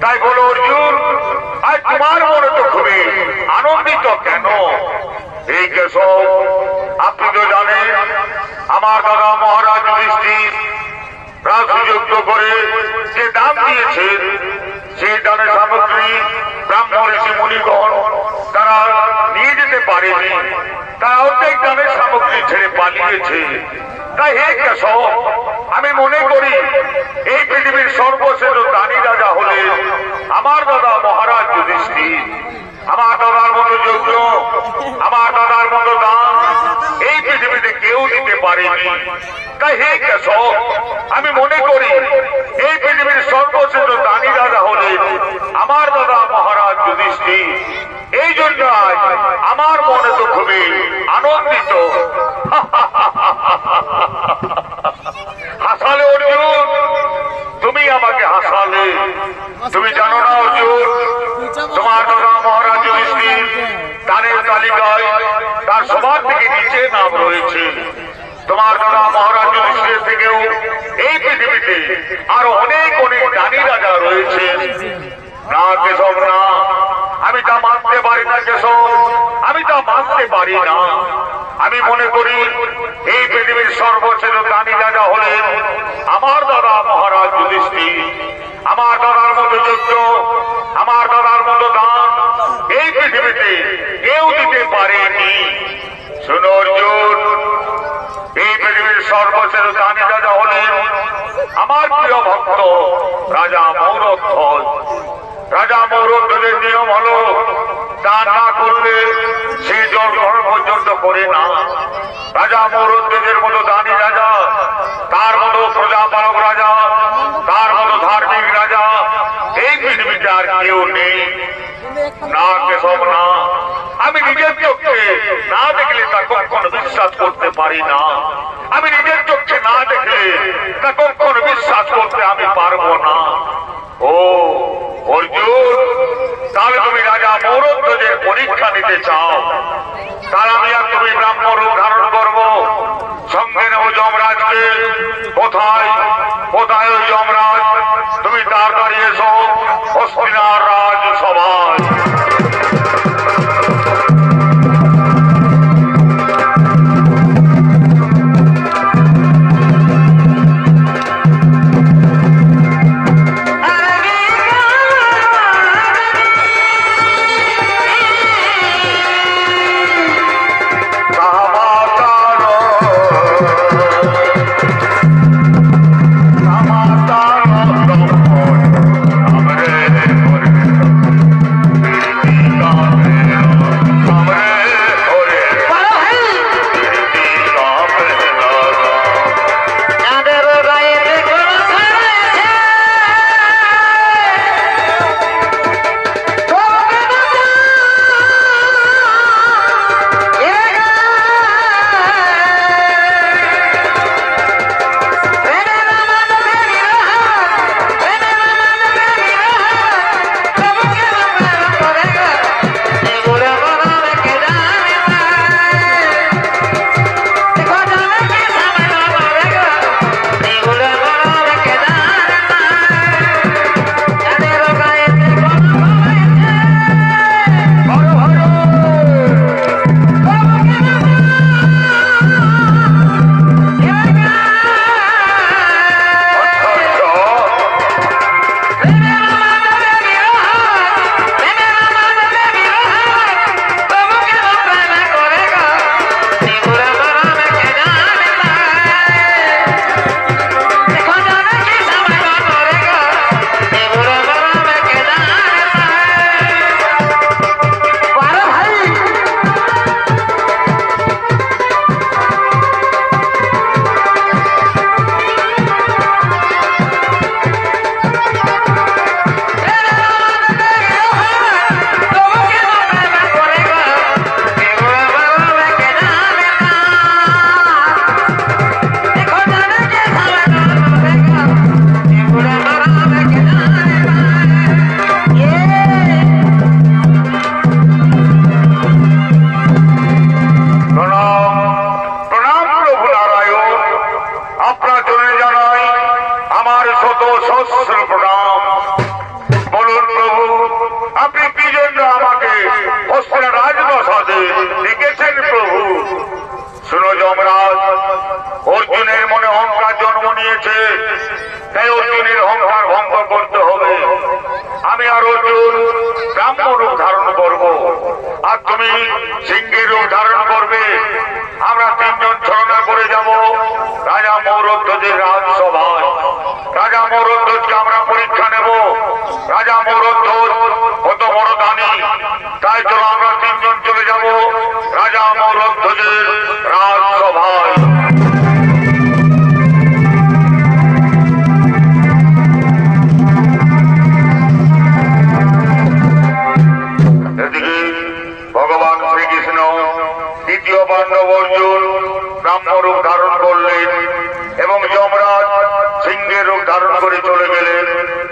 তাই বলো অর্জুন, আজ তোমার মনে তো খুবই আনন্দিত কেন? এই কেশব, আপনি তো জানেন আমার দাদা মহারাজ যুধিষ্ঠির রাজযুদ্ধ করে যে দান দিয়েছেন, সেই দানের সামগ্রী ব্রাহ্মণ ঋষি মুনিগণ তারা নিয়ে যেতে পারেনি, তারা অর্ধেক দানের সামগ্রী ছেড়ে পালিয়েছে। তাই হে কেশব, আমি মনে করি এই পৃথিবীর সর্বশ্রেষ্ঠ দানী রাজা হলেন আমার দাদা মহারাজ যুধিষ্ঠির। আমার দাদার মতো যজ্ঞ, আমার দাদার মতো দান এই পৃথিবীতে কেউ দিতে পারেনি। তাই হে কেশব, আমি মনে করি এই পৃথিবীর সর্বশ্রেষ্ঠ দানী রাজা হলেন আমার দাদা মহারাজ যুধিষ্ঠির। এই জন্য আজ আমার মনে তো খুবই আনন্দিত। হাসালে অর্জুন, তুমি আমাকে হাসালে। তুমি জানো না অর্জুন, তোমার দাদা মহারাজ যুধিষ্ঠির দানের তালিকায় তার সবার থেকে নিচে নাম রয়েছে। তোমার দাদা মহারাজ যুধিষ্ঠির থেকেও এই পৃথিবীতে আরো অনেক অনেক দানী রাজা রয়েছে। না কেশব, না, আমি তা মানতে পারি না কেশব, আমি তা মানতে পারি না। আমি মনে করি এই পৃথিবীর সর্বশ্রেষ্ঠ দানী রাজা হলেন আমার দাদা মহারাজ যুধিষ্ঠির। আমার দাদার মতো যজ্ঞ, আমার দাদার মতো দান এই পৃথিবীতে কেউ দিতে পারেনি। শোনো অর্জুন, এই পৃথিবীর সর্বশ্রেষ্ঠ দানী রাজা হলেন আমার প্রিয় ভক্ত রাজা মৌরধ্বজ। রাজা মৌরধ্বজের নিয়ম হলো দান না করলে সে জল গ্রহণ পর্যন্ত করে না। রাজা মৌরধ্বজের মতো দানী রাজা, তার মতো প্রজাপালক রাজা, তার মতো ধার্মিক রাজা এই পৃথিবীতে আর কেউ নেই। না কেশব, না, আমি নিজের চোখে না দেখলে তা কখনো বিশ্বাস করতে পারি না। আমি নিজের চোখে না দেখলে তা কখনো বিশ্বাস করতে আমি পারবো না। ও অর্জুন, তাহলে তুমি রাজা মৌরধ্বজের পরীক্ষা নিতে চাও? তাহলে আমি আর তুমি ব্রাহ্ম রূপ ধারণ করবো, সঙ্গে নেব যমরাজকে। কোথায় কোথায় ওই যমরাজ? তুমি তাড়াতাড়ি এসো হস্তিনার রাজসভায়। অর্জুনের মনে অহংকার জন্ম নিয়েছে, তাই অর্জুনের অহংকার ভঙ্গ করতে হবে। আমি আর অর্জুন ব্রাহ্ম রূপ ধারণ করব, আর তুমি সিংহের রূপ ধারণ করবে। আমরা তিনজন ছলনা করে যাব রাজা মৌরধ্বজের রাজসভায়। রাজা মৌরধ্বজকে আমরা পরীক্ষা নেব। রাজা মৌরধ্বজ কত বড় দানি, তাই চলো আমরা তিনজন চলে যাব রাজা মৌরধ্বজের রাজসভায়। এদিকে ভগবান শ্রীকৃষ্ণ দ্বিতীয় পাণ্ডব অর্জুন ব্রাহ্মরূপ ধারণ করলেন এবং যমরাজ সিংহের রূপ ধারণ করে চলে গেলেন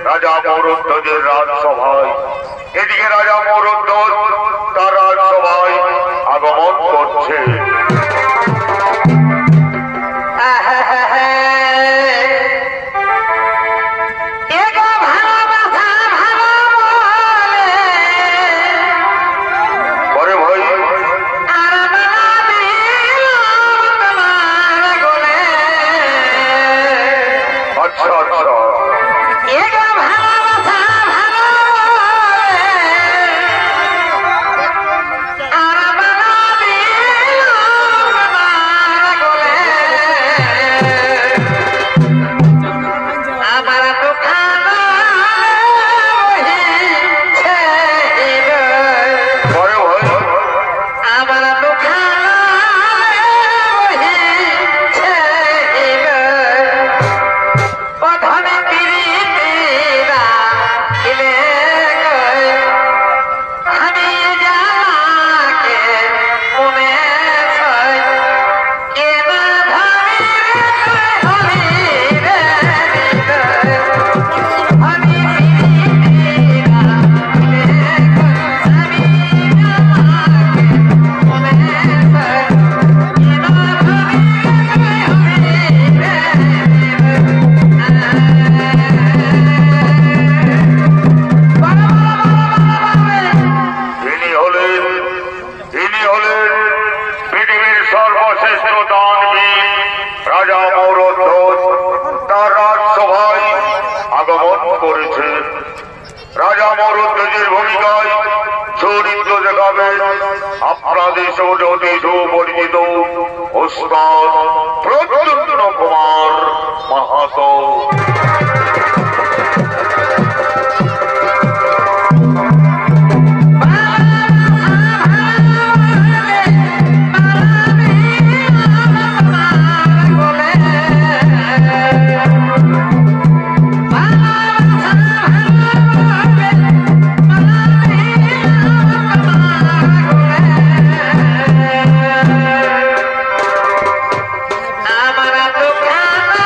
রাজা মৌরধ্বজের রাজসভায়। এদিকে রাজা মৌরধ্বজ তার রাজসভায় আগমন করছে। রাজা মৌরধ্বজের ভূমিকায় চরিত্র দেখাবেন আপনাদের অতি সুপরিচিত ওস্তাদ প্রদ্যুম্ন কুমার মাহাতো। আমার তো খানা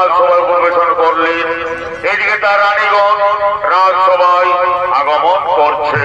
রাজসভায় পরিবেশন করলেন। এদিকে তার রানীগণ রাজসভায় আগমন করছে।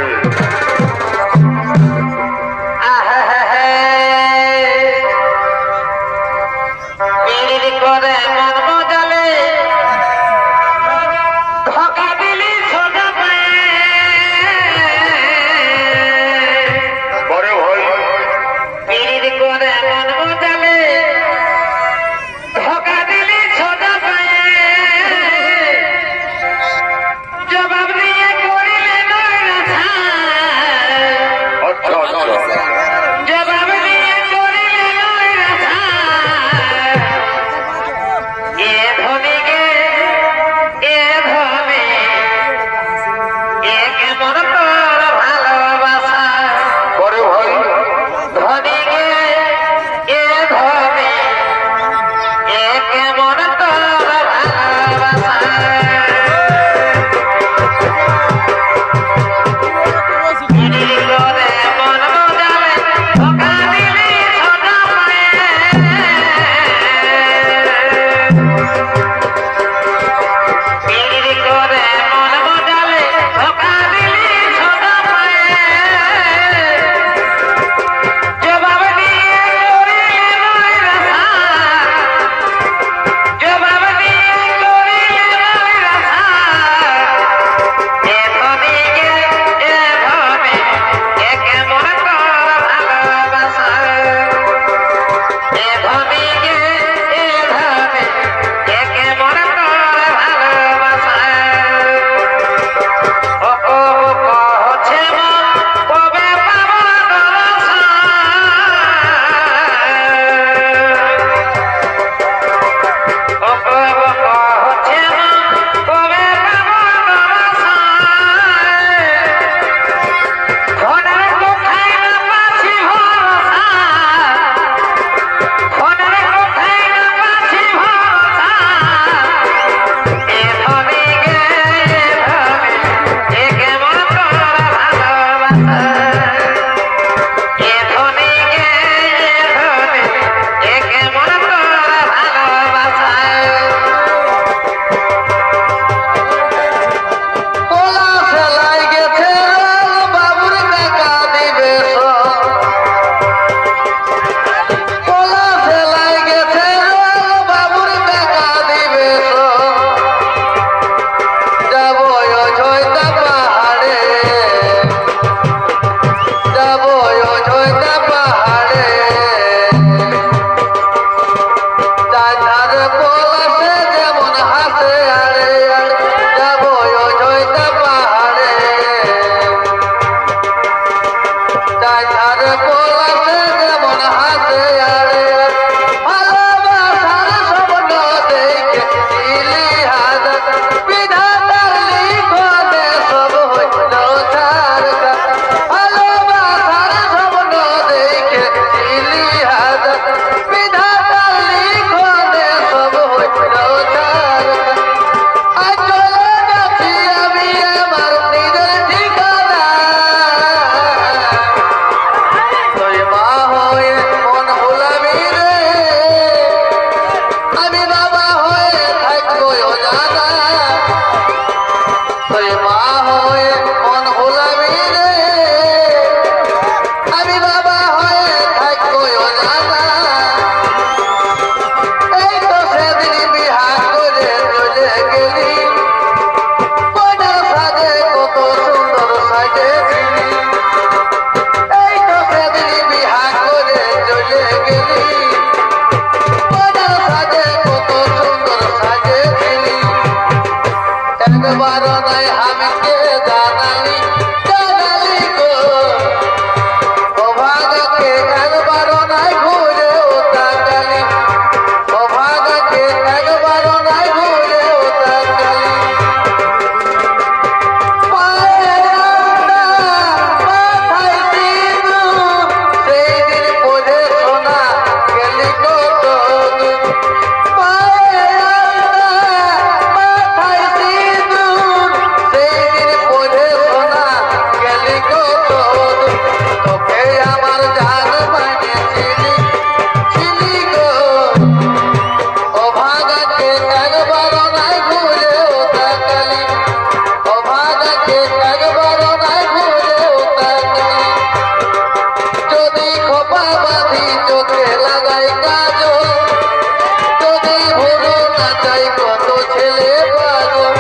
ছেলে পাগল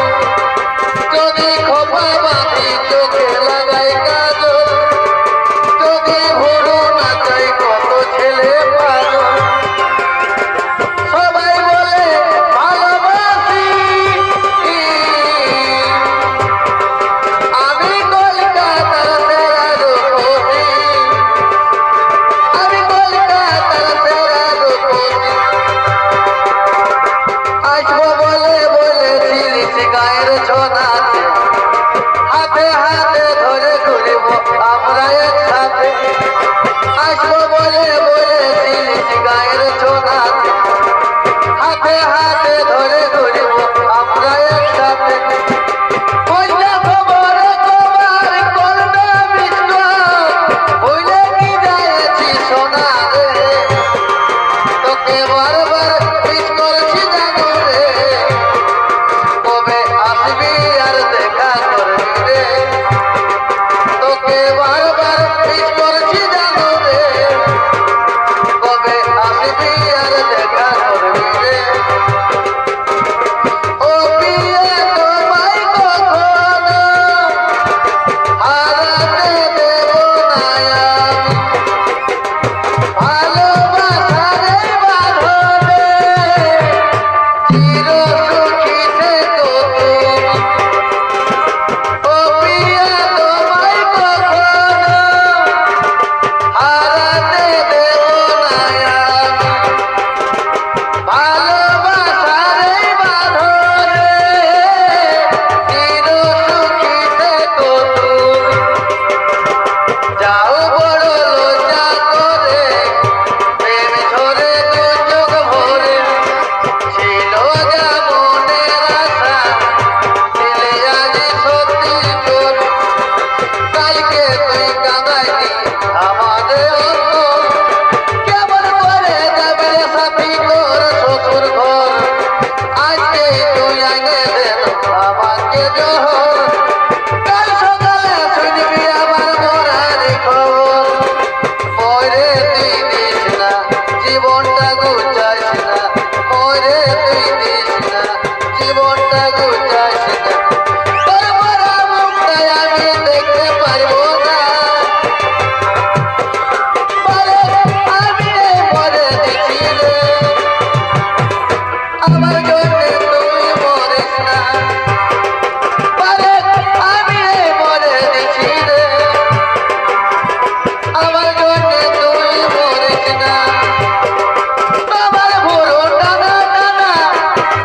যদি খোপা বাঁধি চোখে লাগাই কাজল যদি ভরু না চাই কত ছেলে পাগল সবাই বলে ভালোবাসি আমি কলকাতার সেরা রূপসী আমি কলকাতার সেরা রূপসী আসবো বলে বলেছিলিস গায়ের ছোনাতে হাতে হাতে ধরে ঘুরব আমরা একসাথে আসবো বলে বলেছিলিস গায়ের ছোনাতে হাতে হাতে ধরে ঘুরব আমরা একসাথে কইলা খবর তোমার করবে বিশ্বাস হইলে কি যাইছি সোনা রে তোকে বারবার মিস করছি জানো রে কবে আসবি আর দেখা করবি রে তোকে বারবার মিস করছি জানো রে কবে আসবি আর দেখা করবি রে ও প্রিয়া তোমায় কখনো হারাতে দেব না আমি ভালোবাসারে বাঁধনে চির সুখী থেকো তুমি ও প্রিয়া তোমায় কখনো হারাতে দেব না আমি ভালোবাসারে বাঁধনে চির সুখী থেকো তুমি যাও বড় লজ্জা করে প্রেম ঝরে দু চোখ ভরে ছিল যা মনের আশা দিলে আজ সত্যি করে কালকে তুই কাঁদাইনি আমাদের অন্তর কেমন করে যাবে সাথী তোর শ্বশুর ঘর আজকে তুই আগে দেন আমাকে জহর কাল সকালে শুনবি আমার মরার খবর মরে তুই দিস না জীবনটা গুছাইস না মরে তুই দিস না জীবনটা গুছাইস না তোর মরা মুখটা আমি দেখতে পারবো না বলে আমি মরে দিছি রে আমার জন্য তুই মরিস না বলে আমি মরে দিছি রে আমার জন্য তুই মরিস না তোমার ভুরু টানা টানা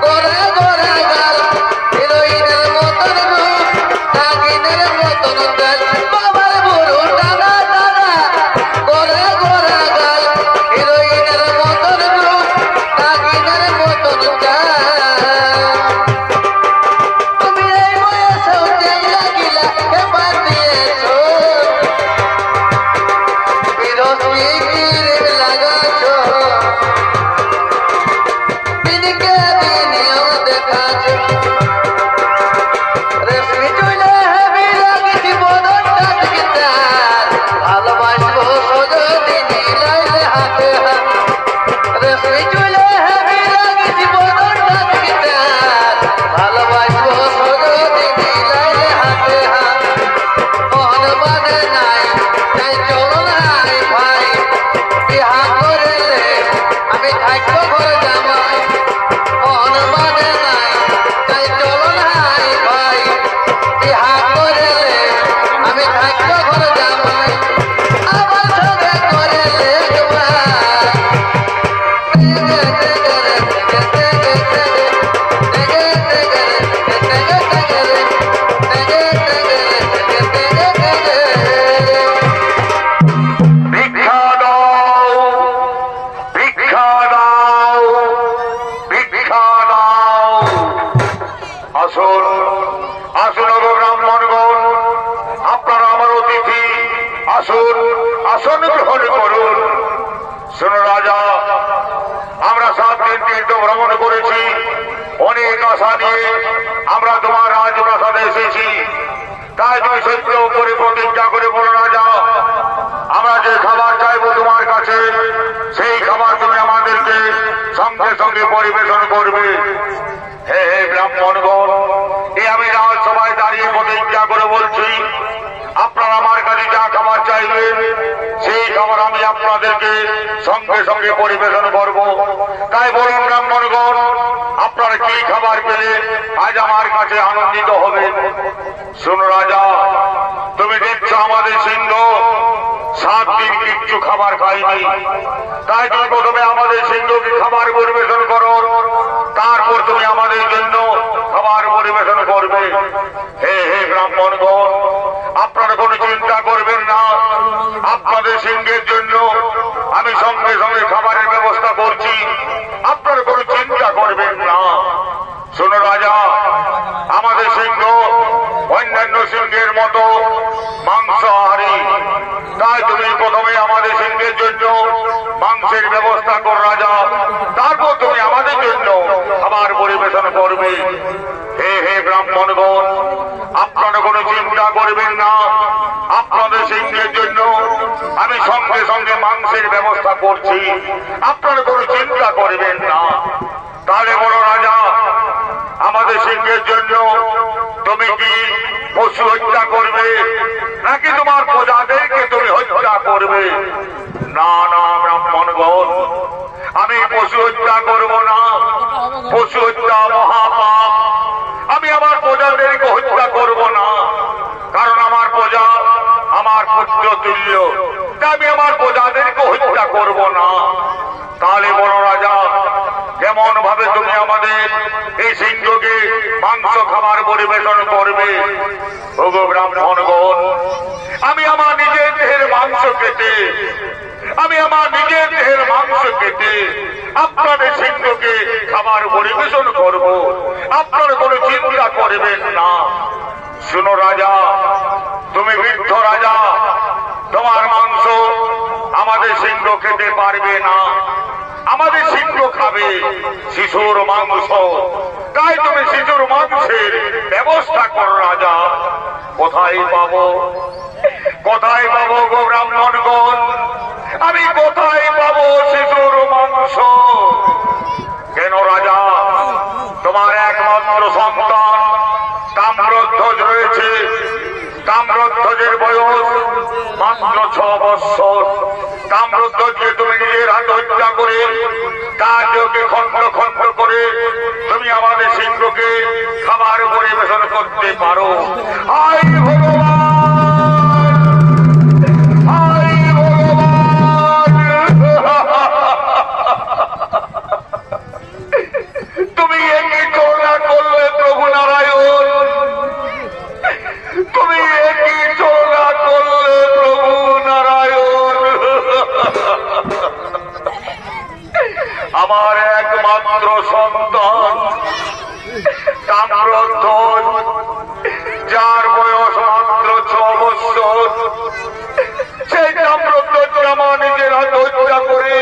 গোরা গোরা গাল হিরোইনের মতন রূপ নাগিনের মতন গাল তোমার ভুরু টানা টানা গোরা গোরা গাল হিরোইনের মতন রূপ নাগিনের মতন গাল তুমি এই বয়সেও চেল্লা গিলা হেপার দিয়েছো বিরক্তি কিরিম লাগাছো দিনকে দিনিও দেখাছো রেশমি চুলে হেবি লাগিছি বদনটা গিটার ভালোবাসবো সজনি লাইলে হাতে হাত রেশমি চুলে হেবি লাগিছি বদনটা গিটার ভালোবাসবো সজনি লাইলে হাতে হাত মন মানে নাই তাই চলো নাই ভাই বিহা করেলে আমি থাকবো ঘর জামাই মন মানে নাই তাই চলো নাই ভাই বিহা করেলে আমি থাকবো ঘর জামাই আমার সঙ্গে করেলে ভিক্ষা দাও ভিক্ষা দাও ভিক্ষা দাও আসুন আসুন গো ব্রাহ্মণগণ আপনারা আমার অতিথি আসুন আসন গ্রহণ করুন শুনো রাজা আমরা 7 দিন তীর্থ ভ্রমণ করেছি অনেক আশা নিয়ে আমরা তোমার রাজপ্রাসাদে এসেছি তাই তুমি সত্য করে প্রতিজ্ঞা করে বলো রাজা আমরা যে খাবার চাইবো তোমার কাছে সেই খাবার তুমি আমাদেরকে সঙ্গে সঙ্গে পরিবেশন করবে হে হে ব্রাহ্মণগণ, এ আমি রাজসভায় দাঁড়িয়ে প্রতিজ্ঞা করে বলছি, আপনারা আমার কাছে যা খাবার চাইবেন সেই খাবার আমি আপনাদেরকে সঙ্গে সঙ্গে পরিবেশন করব। তাই বলুন ব্রাহ্মণগণ, আপনারা কি খাবার পেলে আজ আমার কাছে আনন্দিত হবেন? শোনো রাজা, তুমি দেখছ আমাদের সিংহ 7 দিন কিচ্ছু খাবার খায়নি, তাই তুমি প্রথমে আমাদের সিংহকে খাবার পরিবেশন করো, তারপর তুমি আমাদের জন্য খাবার পরিবেশন করবে। হে হে ব্রাহ্মণগণ, আপনারা কোনো চিন্তা করবেন না, আপনাদের সিংহের জন্য আমি সঙ্গে সঙ্গে খাবারের ব্যবস্থা করছি, আপনারা কোনো চিন্তা করবেন না। শোনো রাজা, আমাদের সিংহ অন্যান্য সিংহের মতো মাংসাহারী, তাই তুমি প্রথমে আমাদের সিংহের জন্য মাংসের ব্যবস্থা কর রাজা, তারপর তুমি আমাদের জন্য খাবার পরিবেশন করবে। হে হে ব্রাহ্মণগণ, আপনারা কোনো চিন্তা করবেন না, আপনাদের সিংহের জন্য আমি সঙ্গে সঙ্গে মাংসের ব্যবস্থা করছি, আপনারা কোনো চিন্তা করবেন না। তাহলে বলো রাজা, আমাদের সিংহের জন্য তুমি কি পশু হত্যা করবে নাকি তোমার প্রজাদেরকে তুমি হত্যা করবে? না না ব্রাহ্মণগণ, আমি পশু হত্যা করব না, পশু হত্যা মহাপাপ। আমি আমার প্রজাদেরকে হত্যা করব না, কারণ আমার প্রজা আমার পুত্র তুল্য, তাই আমি আমার প্রজাদেরকে হত্যা করব না। তাহলে বড় রাজা, কেমন ভাবে তুমি আমাদের এই সিংহকে মাংস খাবার পরিবেশন করবে? ওগো ব্রাহ্মণগণ, আমি আমার নিজের দেহের মাংস কেটে আপনাদের সিংহকে খাবার পরিবেশন করব, আপনারা কোনো চিন্তা করবেন না। শুনো রাজা, তুমি বৃদ্ধ রাজা, তোমার মাংস আমাদের সিংহ খেতে পারবে না, আমাদের সিংহ খাবে শিশুর মাংস, তাই তুমি শিশুর মাংসের ব্যবস্থা করো রাজা। কোথায় পাবো গো ব্রাহ্মণগণ, আমি কোথায় পাবো শিশুর মাংস? কেন রাজা, তোমার একমাত্র সন্তান তাম্রধ্বজ রয়েছে, তাম্রধ্বজের বয়স মাত্র 6 বৎসর। তাম্রধ্বজকে তুমি নিজের হাতে হত্যা করে তার দেহকে খণ্ড খণ্ড করে তুমি আমাদের সিংহকে খাবার পরিবেশন করতে পারো। হায় ভগবান, হায় ভগবান, তুমি একই করলা করলে প্রভু নারায়ণ, তুমি একই চোরা করলে প্রভু নারায়ণ। আমার একমাত্র সন্তান তাম্রধ্বজ, যার বয়স মাত্র 6 বৎসর, সেই তাম্রধ্বজকে আমার নিজের হাতে হত্যা করে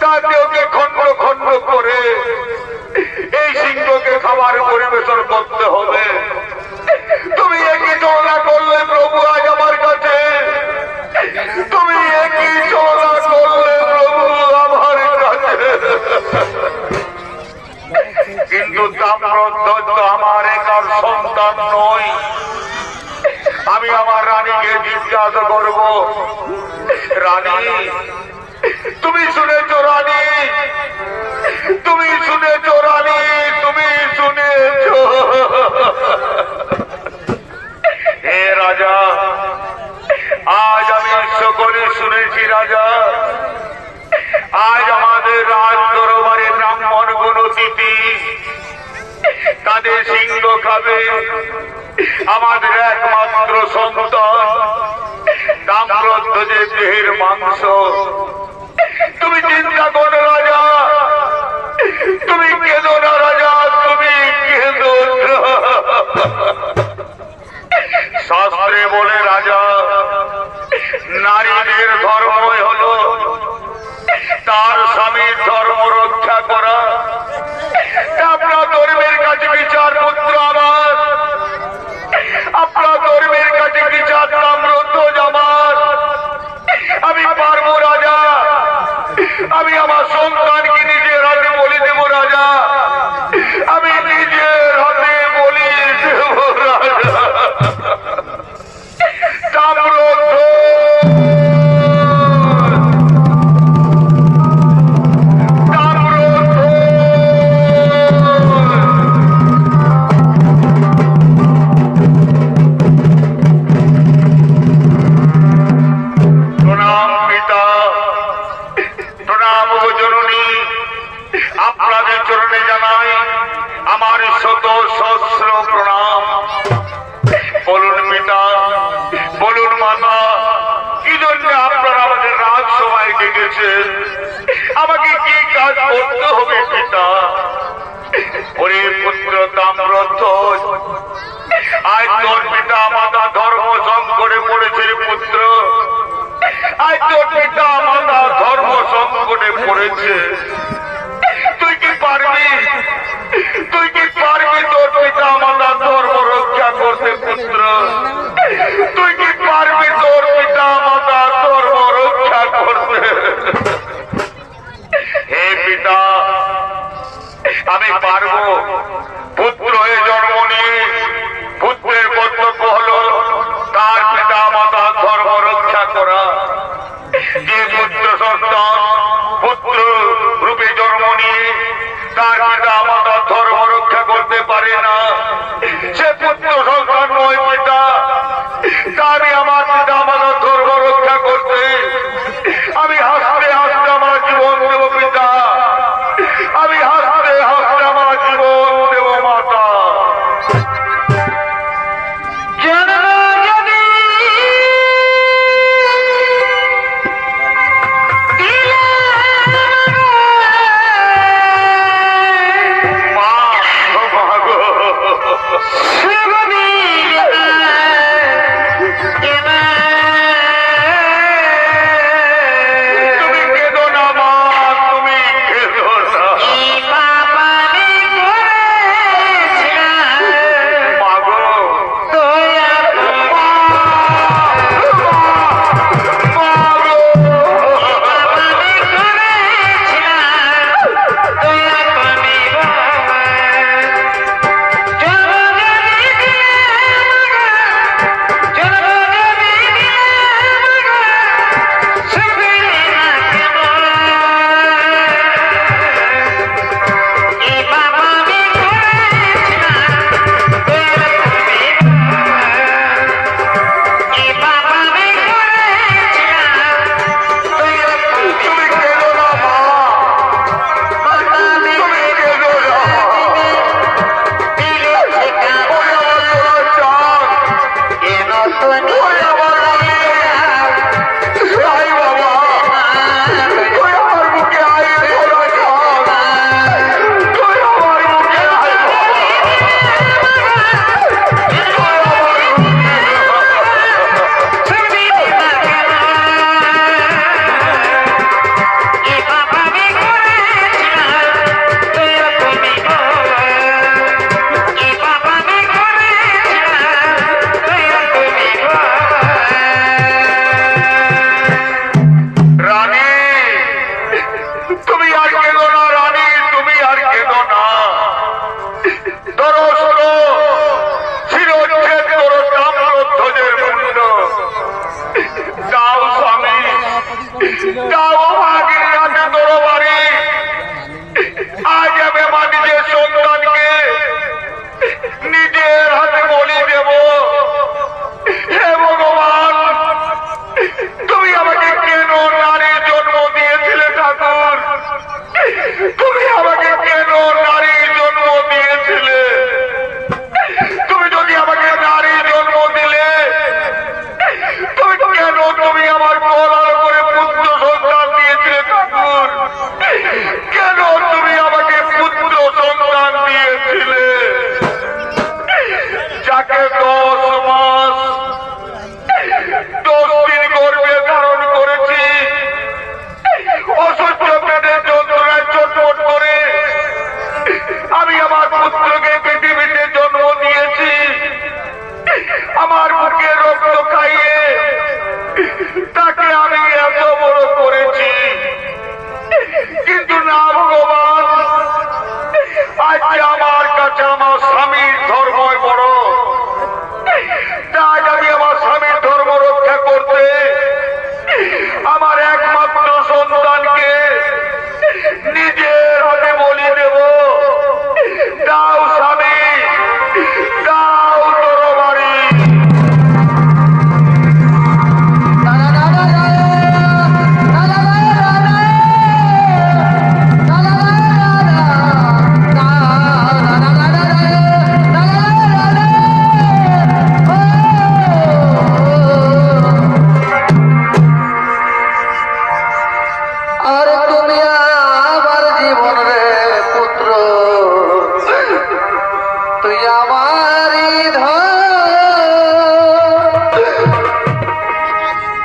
তার দেহকে খণ্ড খণ্ড করে এই সিংহকে খাবার পরিবেশন করতে হবে। তুমি একই চলা করলে প্রভু আজ আমার কাছে, তুমি একই চলা করলে প্রভু আমার কাছে। কিন্তু তাম্রধ্বজ তো আমার একার সন্তান নয়। আমি আমার রানীকে জিজ্ঞাসা করব, রানী তুমি শুনেছ? রানী তুমি শুনেছ? রানী তুমি শুনেছ? হে রাজা, আজ আমি সকলে শুনেছি রাজা, আজ আমাদের রাজ দরবারে ব্রাহ্মণ গুণ অতিথি, তাদের সিংহ খাবে আমাদের একমাত্র সন্তান তাম্রধ্বজের দেহের মাংস। তুমি চিন্তা করো রাজা, তুমি কেঁদো না রাজা, তুমি কেঁদো না। শাস্ত্রে বলে রাজা, নারীদের ধর্মই হলো তার স্বামীর ধর্ম রক্ষা করা। আপনার ধর্মের কাছে বিচার পুত্র আমার, আপনার ধর্মের কাছে বিচার তাম্রধ্বজ আমার। আমি পারবো রাজা, আমি আমার সন্তানকে নিজের হাতে বলে দেব রাজা, দিয়েছে, আমাকে কি কাজ করতে হবে পিতা? ওরে পুত্র তাম্রধ্বজ, আজ তোর পিতা মাতা ধর্ম সংকটে পড়েছে রে পুত্র, আজ তোর পিতা মাতা ধর্ম সংকটে পড়েছে। তুই কি পারবি, তুই কি পারবি তোর পিতা মাতা ধর্ম রক্ষা করতে পুত্র? তুই কি পারবি তোর পিতা মাতা ধর্ম রক্ষা করতে? হে পিতা, আমি পারবো। পুত্র হয়ে জন্ম নিয়ে পুত্রের কর্তব্য হলো তার পিতা মাতা ধর্ম রক্ষা করা। যে পুত্র সন্তান পুত্র রূপে জন্ম নিয়ে তার পিতা মাতা ধর্ম রক্ষা করতে পারে না, সে পুত্র সন্তান নয় পিতা। আমি আমার পিতা মাতার ধর্ম রক্ষা করতে আমি হাসতে হাসতে আমার জীবন দেব পিতা, আমি হাসতে হাসতে আমার জীবন দেব মাতা।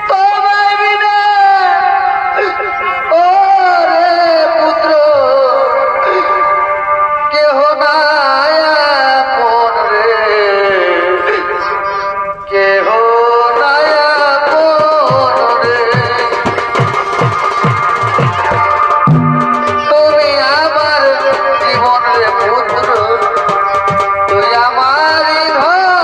তোমায় বিনা ও রে পুত্র কেহ নাই আপন রে, কেহ নাই আপন রে। তুমি আমার জীবন রে পুত্র, তুই আমারই ধন।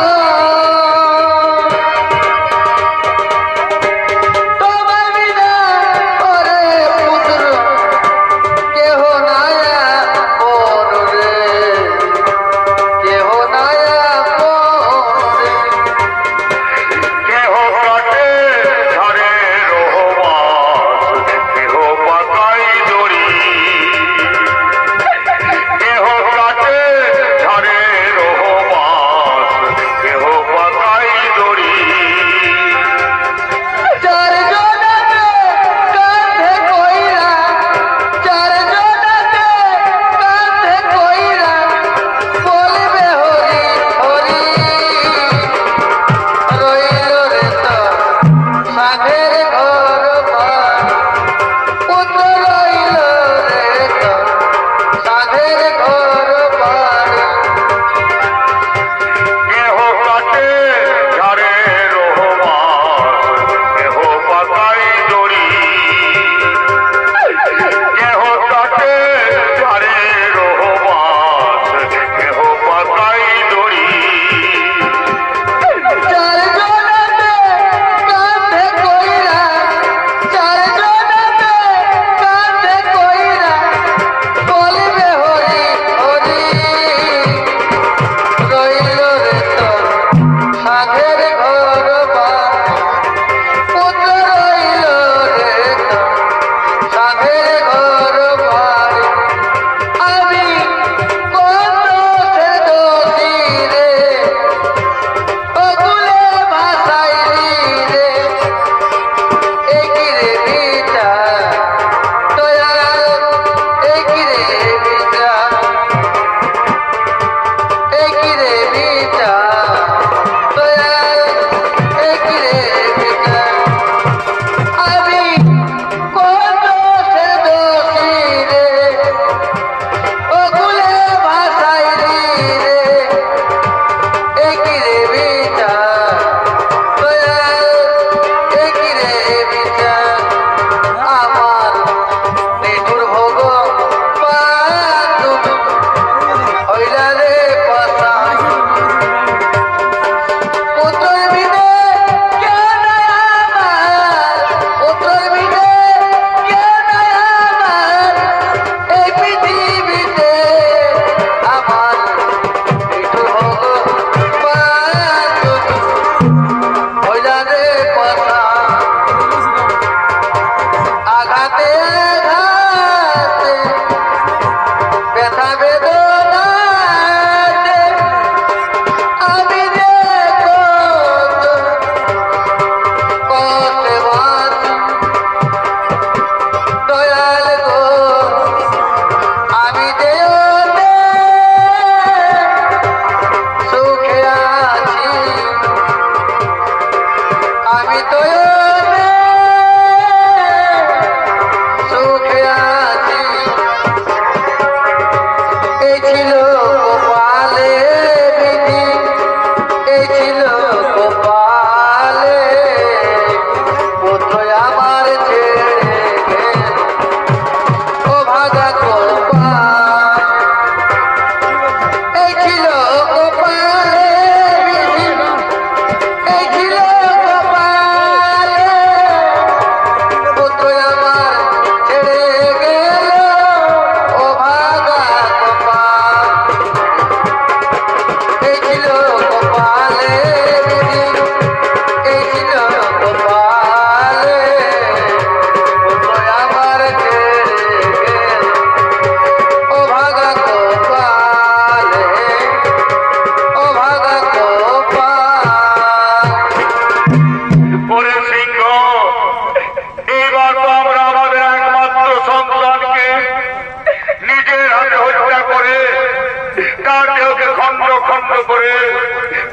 দেহকে খণ্ড খণ্ড করে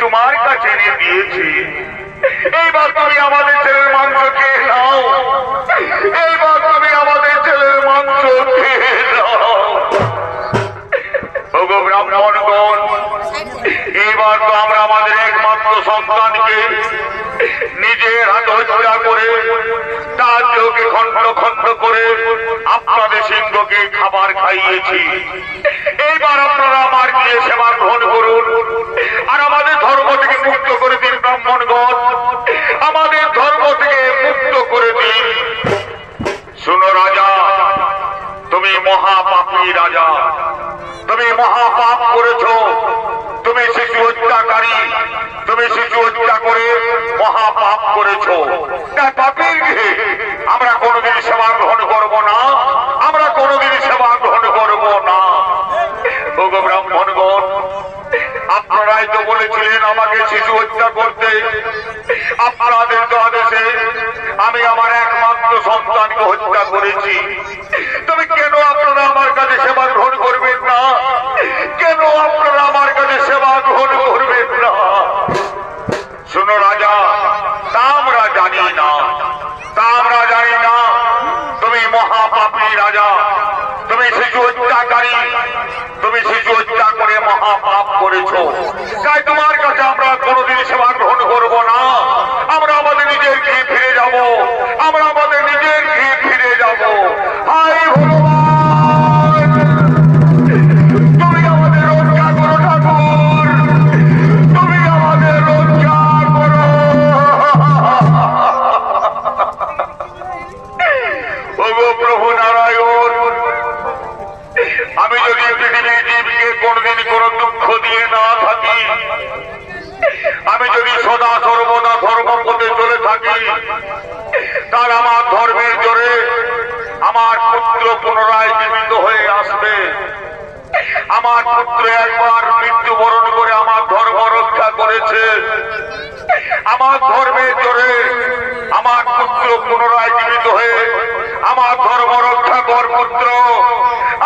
তোমার কাছে এনে দিয়েছি। এইবার তুমি আমাদের ছেলের মাংস খেয়ে নাও, এইবার তুমি আমাদের ছেলের মাংস খেয়ে নাও। ওগো ব্রাহ্মণগণ, এইবার তো আমরা আমাদের একমাত্র সন্তানকে নিজের হাতে হত্যা করে তার দেহকে খণ্ড খণ্ড করে আপনাদের সিংহকে খাবার খাইয়েছি। এইবার আপনারা আমার গিয়ে সেবা গ্রহণ করুন আর আমাদের ধর্ম থেকে মুক্ত করে দিন। ব্রাহ্মণগণ, আমাদের ধর্ম থেকে মুক্ত করে দিন। শুনো রাজা, তুমি মহাপাপী রাজা, তুমি মহাপাপ করেছ। তুমি শিশু হত্যাকারী, তুমি শিশু হত্যা করে মহাপাপ করেছ। তাই পাপীর আমরা কোনোদিন সেবা গ্রহণ করবো না, আমরা কোনোদিন সেবা গ্রহণ করবো না। ওগো ব্রাহ্মণগণ, আপনারাই তো বলেছিলেন আমাকে শিশু হত্যা করতে। আপনাদের তো আদেশে আমি আমার একমাত্র সন্তানকে হত্যা করেছি। তবে কেন আপনারা আমার কাছে সেবা গ্রহণ করবেন না? কেন আপনারা আমার কাছে সেবা গ্রহণ করবেন না? শুনো রাজা, তা আমরা জানি না, তা আমরা জানি না। তুমি মহাপাপী রাজা, তুমি শিশু হত্যাকারী, তুমি শিশু হত্যা করে মহাপাপ করেছ। তাই তোমার কাছে আমরা কোনোদিন সেবা গ্রহণ করবো না। আমরা আমাদের নিজের গৃহে ফিরে যাব, আমরা আমাদের নিজের গৃহে ফিরে যাব। হায় ভগবান, তুমি আমাদের রক্ষা করো ঠাকুর, তুমি আমাদের রক্ষা করো। ওগো প্রভু নারায়ণ, আমি যদি পৃথিবীর জীবকে কোনদিন কোন দুঃখ দিয়ে না থাকি, আমি যদি সদা সর্বদা ধর্ম পথে চলে থাকি, তার আমার ধর্মের জোরে আমার পুত্র পুনরায় জীবিত হয়ে আসবে। আমার পুত্র একবার মৃত্যুবরণ করে আমার ধর্ম রক্ষা করেছে। আমার ধর্মের জোরে আমার পুত্র পুনরায় জীবিত হয়ে আমার ধর্ম রক্ষা কর পুত্র,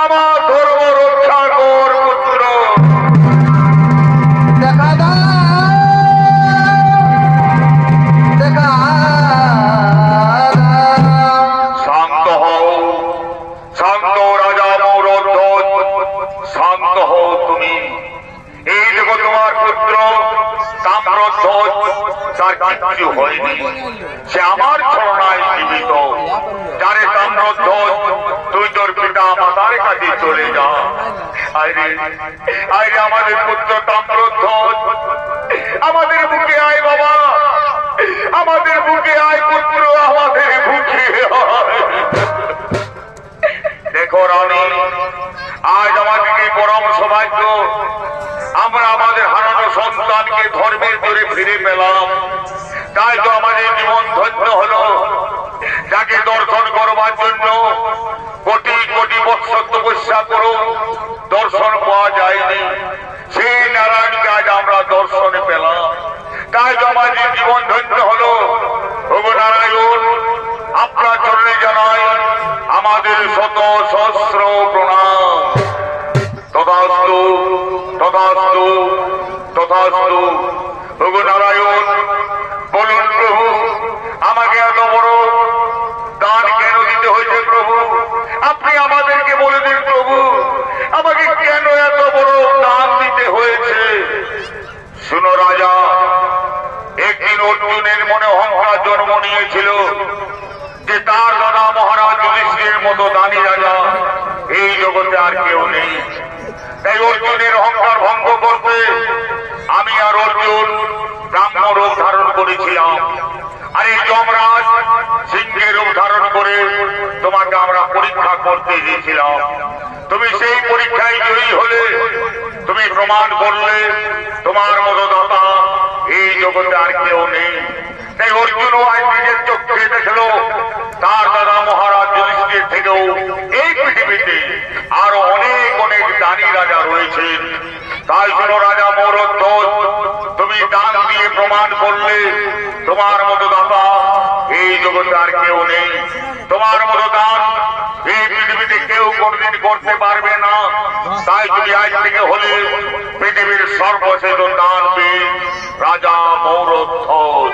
আমার ধর্ম রক্ষা কর পুত্র। দেখা দাও, দেখা শান্ত হও, শান্ত রাজা মৌরধ্বজ, শান্ত হও তুমি। এই দেখো তোমার পুত্র তাম্রধ্বজ, তার কিচ্ছু হয়নি, সে আমার ছলনায় জীবিত। যারে তাম্রধ্বজ, তুই তোর পিতা মাতার কাছে চলে যা। আরে আরে আমাদের পুত্র তাম্রধ্বজ, আমাদের বুকে আয় বাবা, আমাদের বুকে আয় পুত্র, আমাদের বুকে আয়। দেখো রানী, আজ আমাদেরকে পরম সৌভাগ্য, আমরা আমাদের হারানো সন্তানকে ধর্মের জোরে ফিরে পেলাম। তাই তো আমাদের জীবন ধন্য হলো। যাকে দর্শন করবার জন্য কোটি কোটি বৎসর তপস্যা করো, দর্শন পাওয়া যায়নি, সেই নারায়ণকে আজ আমরা দর্শনে পেলাম। তাই তো আমাদের জীবন ধন্য হলো। ওগো নারায়ণ, আপনার চরণে জানাই আমাদের শত সহস্র প্রণাম। তথাস্তু তথাস্তু তথাস্তু। ওগো নারায়ণ, বলুন প্রভু, আমাকে এত বড় দান কেন দিতে হয়েছে প্রভু? আপনি আমাদেরকে বলে দিন প্রভু, আমাকে কেন এত বড় দান দিতে হয়েছে? শুনো রাজা, একদিন অর্জুনের মনে অহংকার জন্ম নিয়েছিল যে তার দাদা মহারাজ যুধিষ্ঠিরের মতো দানী রাজা এই জগতে আর কেউ নেই। তাই অর্জুনের অহংকার ভঙ্গ করতে আমি আর অর্জুন ব্রাহ্ম রূপ ধারণ করেছিলাম। আর এই যমরাজ সিংহের রূপ ধারণ করে তোমাকে আমরা পরীক্ষা করতে গিয়েছিলাম। তুমি সেই পরীক্ষায় জয়ী হলে, তুমি প্রমাণ করলে তোমার মতো দাতা এই জগতে আর কেউ নেই। তাই অর্জুনও আজ নিজের চোখে দেখলো তার দাদা মহারাজ যুধিষ্ঠির থেকেও এই পৃথিবীতে আরো অনেক অনেক দানী রাজা রয়েছেন। তাই শুনো রাজা মৌরধ্বজ, তুমি দান দিয়ে প্রমাণ করলে তোমার মতো দাতা এই জগতে আর কেউ নেই। তোমার মতো দান এই পৃথিবীতে কেউ কোনদিন করতে পারবে না। তাই তুমি আজ থেকে হলে পৃথিবীর সর্বশেষ দানবীর রাজা মৌরধ্বজ।